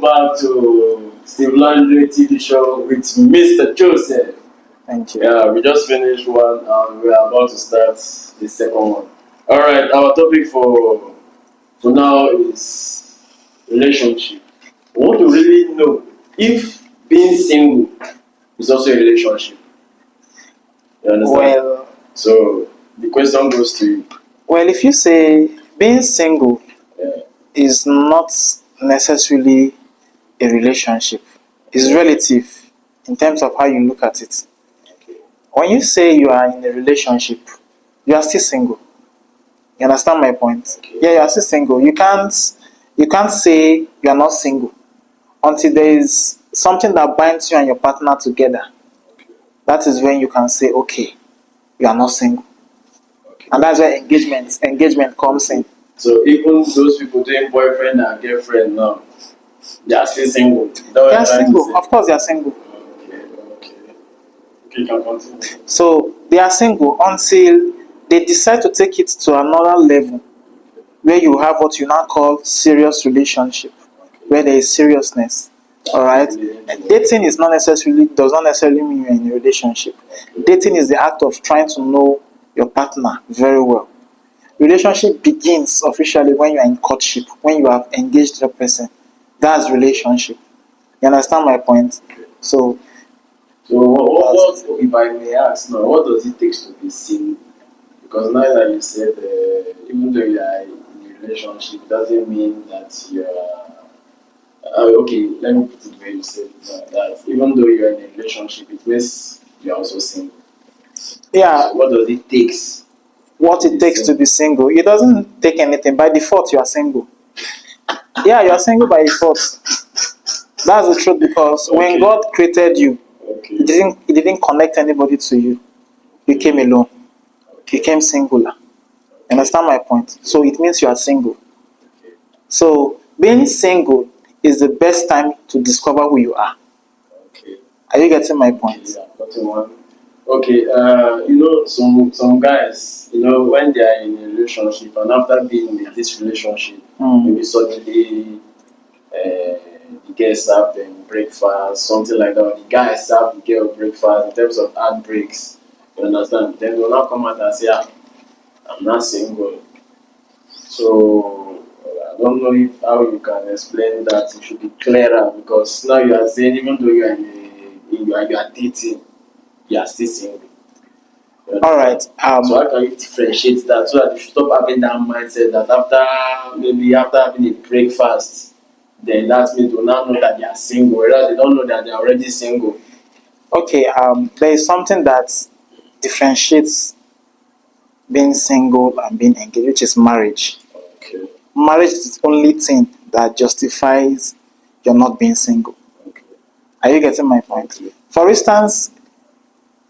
back to Steve Landry TV show with Mr. Joseph. Thank you. Yeah, we just finished one and we are about to start the second one. Alright, our topic for now is relationship. We want to really know if being single is also a relationship. You understand? Well, So the question goes to you. well, if you say being single Yeah. is not necessarily a relationship, it's relative in terms of how you look at it. Okay. When you say you are in a relationship, you are still single. You understand my point? Okay. Yeah, you are still single. You can't say you are not single until there is something that binds you and your partner together. That is when you can say, okay, you are not single. Okay. And that's where engagement comes in. So even those people doing boyfriend and girlfriend now, they are still single. Is that what They you're are trying to single. say? Of course, they are single. Okay. Okay, you can continue. So they are single until they decide to take it to another level where you have what you now call serious relationship, where there is seriousness. Alright? Dating does not necessarily mean you're in a relationship. Dating is the act of trying to know your partner very well. Relationship begins officially when you are in courtship, when you have engaged the person. That's relationship. You understand my point? So So what if I may ask now, what does it take to be single? Because now that you said even though you are in a relationship doesn't mean that you are okay, let me put it where you said it now, that even though you are in a relationship it means you are also single. yeah, So what does it take? what it takes to be single, it doesn't take anything. By default, you are single. Yeah, you are single by default. That's the truth, because when Okay. God created you, Okay. He didn't connect anybody to you. You came alone. You came singular. You understand my point? So it means you are single. So being single is the best time to discover who you are. Okay. Are you getting my point? Yeah, nothing one. Okay, some guys, when they are in a relationship and after being in this relationship, maybe suddenly the girl serve them breakfast, something like that. Or the guy serve the girl breakfast in terms of heartbreaks. You understand? Then they'll now come out and say, I'm not single. So I don't know if how you can explain that. It should be clearer because now you are saying even though you are you are dating, you are still single. All right. So how can you differentiate that so that you should stop having that mindset that after having a breakfast, then that means they will now know that they are single, whereas they don't know that they are already single. Okay. There is something that differentiates being single and being engaged, which is marriage. Okay. Marriage is the only thing that justifies you're not being single. Okay. Are you getting my point? Okay. For instance,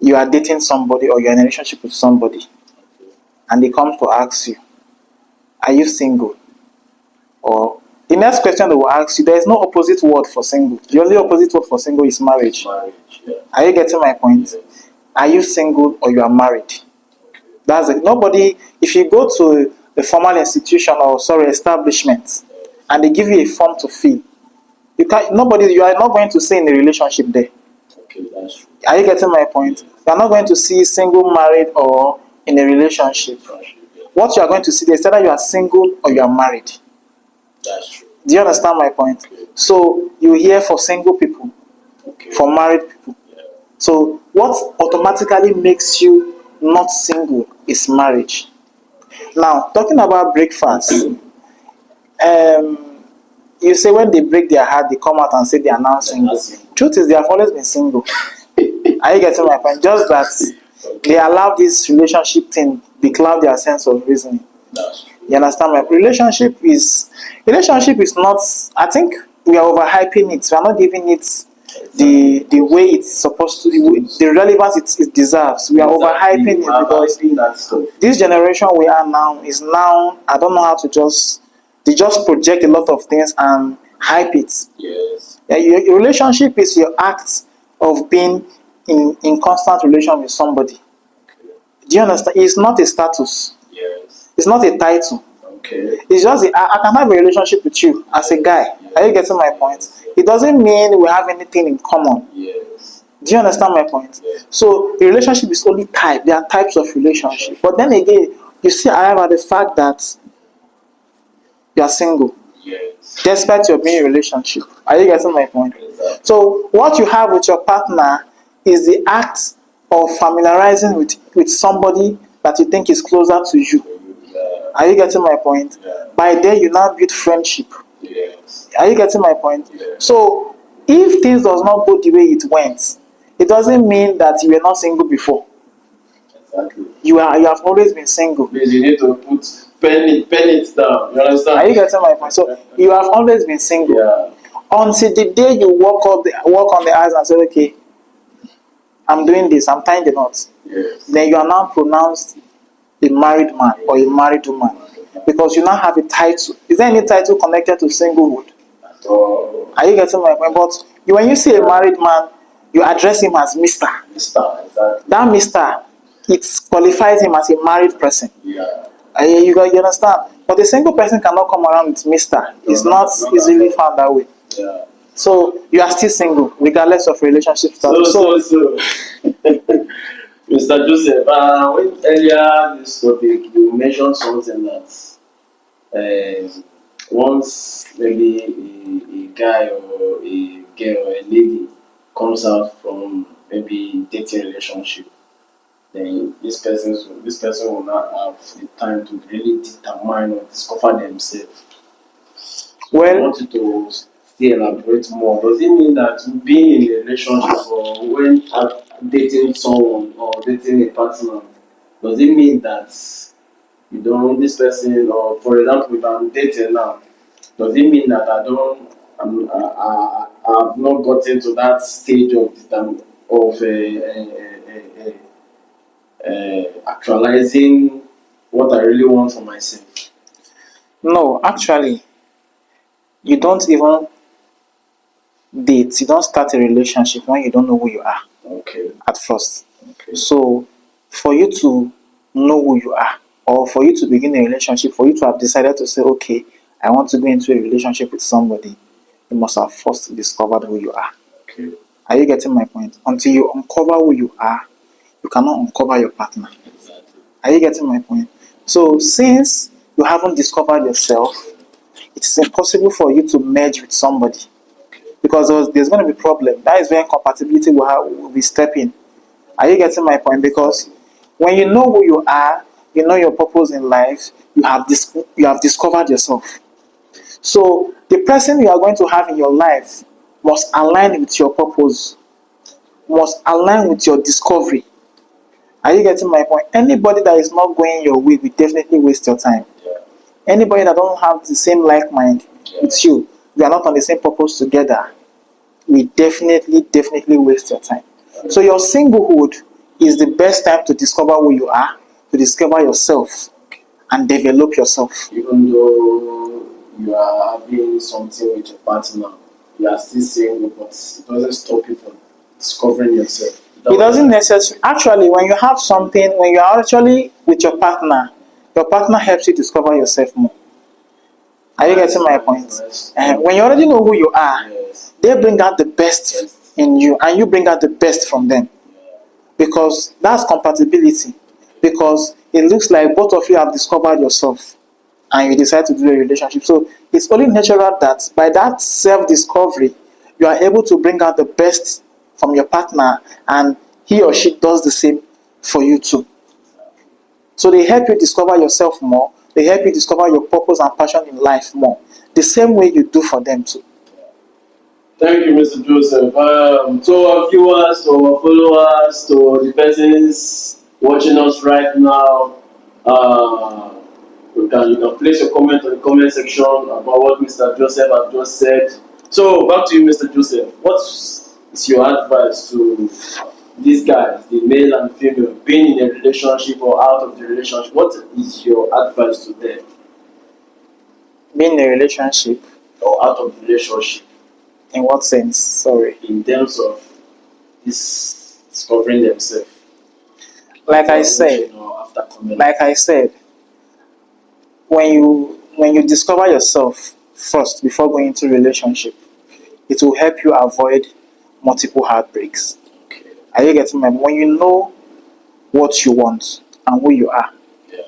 you are dating somebody or you're in a relationship with somebody, and they come to ask you, are you single? Or the next question they will ask you, there is no opposite word for single. The only opposite word for single is marriage. Marriage. Yeah. Are you getting my point? Yes. Are you single or you are married? That's it. Nobody, if you go to a formal institution or establishment, and they give you a form to fill, you are not going to say in a relationship there. Okay, that's true. Are you getting my point? You are not going to see single, married, or in a relationship. What you are going to see there is either you are single or you are married. That's true. Do you understand my point? So you hear for single people, Okay. for married people. Yeah. So what automatically makes you not single is marriage. Now, talking about breakfast, you say when they break their heart, they come out and say they are now single. Truth is, they have always been single. Are you getting my point? Just that they allow this relationship thing becloud their sense of reasoning. That's true. You understand my relationship is not, I think we are overhyping it. We are not giving it the way it's supposed to, the relevance it deserves. We are overhyping it because this generation we are now is now, I don't know how to they just project a lot of things and hype it. Yes. Yeah, your relationship is your act of being in constant relation with somebody. Do you understand? It's not a status. Yes. It's not a title. Okay. It's just I can have a relationship with you as a guy. Yes. Are you getting my point? It doesn't mean we have anything in common. Yes. Do you understand my point? Yes. So a relationship is only type. There are types of relationship. But then again, you see, I have the fact that you are single, Yes. despite your being in a relationship. Are you getting my point? Exactly. So what you have with your partner is the act of familiarizing with somebody that you think is closer to you. Yeah. Are you getting my point? Yeah. By then you now build friendship. Yes. Are you getting my point? Yeah. So if things does not go the way it went, it doesn't mean that you were not single before. Exactly. You have always been single. Please, you need to pen it down. You understand? Are you getting my point? So you have always been single. Yeah. Until the day you walk on the eyes and say, okay, I'm doing this, I'm tying the knots. Yes. Then you are now pronounced a married man or a married woman. Because you now have a title. Is there any title connected to singlehood? So, Are you getting my point? But when you see a married man, you address him as Mr. Exactly. That Mr. It qualifies him as a married person. Yeah. You understand? But a single person cannot come around with Mr. It's not easily found that way. Yeah. So you are still single, regardless of relationship status. So. Mr. Joseph, when earlier this topic, you mentioned something that once maybe a guy or a girl or a lady comes out from maybe dating relationship, then this person will not have the time to really determine or discover themselves. So I Well, want you to still elaborate more. Does it mean that being in a relationship or when dating someone or dating a partner, does it mean that you don't this person or for example if I'm dating now, does it mean that I've not gotten to that stage of actualizing what I really want for myself? no, actually, you don't even date, you don't start a relationship when you don't know who you are Okay. at first. Okay. So, for you to know who you are, or for you to begin a relationship, for you to have decided to say, okay, I want to go into a relationship with somebody, you must have first discovered who you are. Okay. Are you getting my point? Until you uncover who you are, you cannot uncover your partner. Exactly. Are you getting my point? So, since you haven't discovered yourself, it is impossible for you to merge with somebody because there's going to be problem. That is when compatibility will be stepping. Are you getting my point? Because when you know who you are, you know your purpose in life, you have discovered yourself. So the person you are going to have in your life must align with your purpose, must align with your discovery. Are you getting my point? Anybody that is not going your way will definitely waste your time. Yeah. Anybody that don't have the same like mind with you, we are not on the same purpose together, we definitely waste your time. So your singlehood is the best time to discover who you are, to discover yourself, and develop yourself. Even though you are having something with your partner, you are still single, but it doesn't stop you from discovering yourself. It doesn't necessarily, actually, when you have something, when you are actually with your partner helps you discover yourself more. Are you getting my point? When you already know who you are, Yes. they bring out the best in you, and you bring out the best from them. Because that's compatibility. Because it looks like both of you have discovered yourself and you decide to do a relationship. So it's only natural that by that self-discovery, you are able to bring out the best from your partner and he or she does the same for you too. So they help you discover yourself more. They help you discover your purpose and passion in life more. The same way you do for them too. Thank you, Mr. Joseph. To our viewers, to our followers, to the persons watching us right now, you can place your comment on the comment section about what Mr. Joseph has just said. So back to you, Mr. Joseph. What is your advice to these guys, the male and female, being in a relationship or out of the relationship? What is your advice to them? Being in a relationship. Or out of the relationship? In what sense? Sorry. In terms of this discovering themselves. Like I said, when you discover yourself, first before going into relationship. It will help you avoid multiple heartbreaks. Okay. Are you getting my? When you know what you want and who you are, Yeah.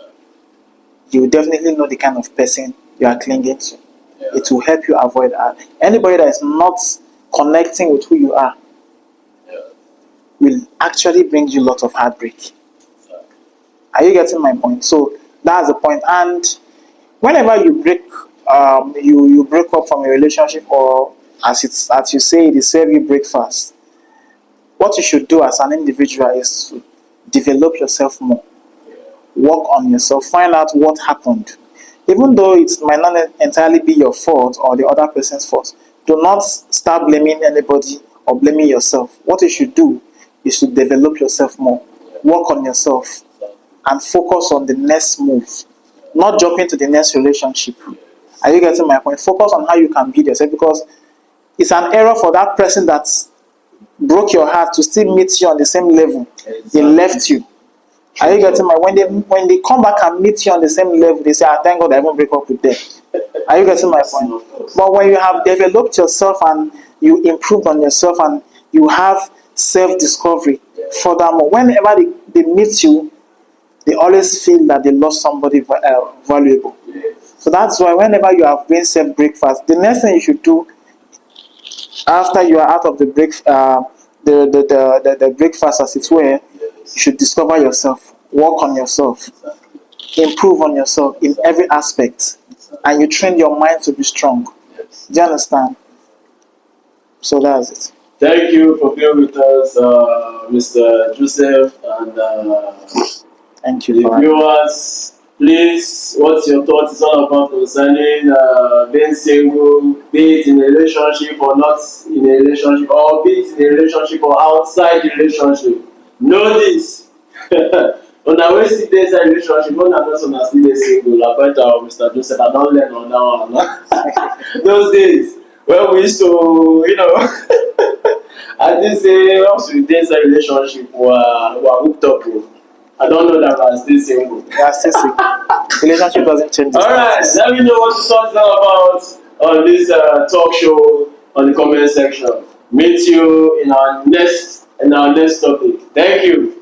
you will definitely know the kind of person you are clinging to. Yeah. It will help you avoid anybody that is not connecting with who you are Yeah. will actually bring you a lot of heartbreak. Exactly. Are you getting my point? So that's the point. And whenever you you break up from a relationship, or as you say, it is serve you breakfast. What you should do as an individual is to develop yourself more, work on yourself, find out what happened. Even though it might not entirely be your fault or the other person's fault, do not start blaming anybody or blaming yourself. What you should do is to develop yourself more, work on yourself, and focus on the next move, not jump into the next relationship. Are you getting my point? Focus on how you can build yourself, because it's an error for that person that broke your heart to still meet you on the same level. They left you. Are you getting my? When they come back and meet you on the same level, they say, thank God I won't break up with them. Are you getting my point? But when you have developed yourself and you improved on yourself and you have self-discovery, furthermore, whenever they meet you, they always feel that they lost somebody valuable. So that's why whenever you have been served breakfast, the next thing you should do after you are out of the the breakfast, as it were, you should discover yourself, work on yourself, improve on yourself in every aspect, and you train your mind to be strong. Do you understand? So that's it. Thank you for being with us, Mr. Joseph, and Thank you. the viewers. Please, what's your thoughts? It's all about concerning being single, be it in a relationship or not in a relationship, or be it in a relationship or outside the relationship. Know this. When I was still inside relationship, when I know someone still single, like Mr. Joseph, I don't learn on that one. Those days when we used to, I think say once we dey inside relationship, we are hooked up. I don't know that I'm still single. You are still single. Relationship doesn't change. Alright, let me know what you thought about on this talk show on the comment section. Meet you in our next topic. Thank you.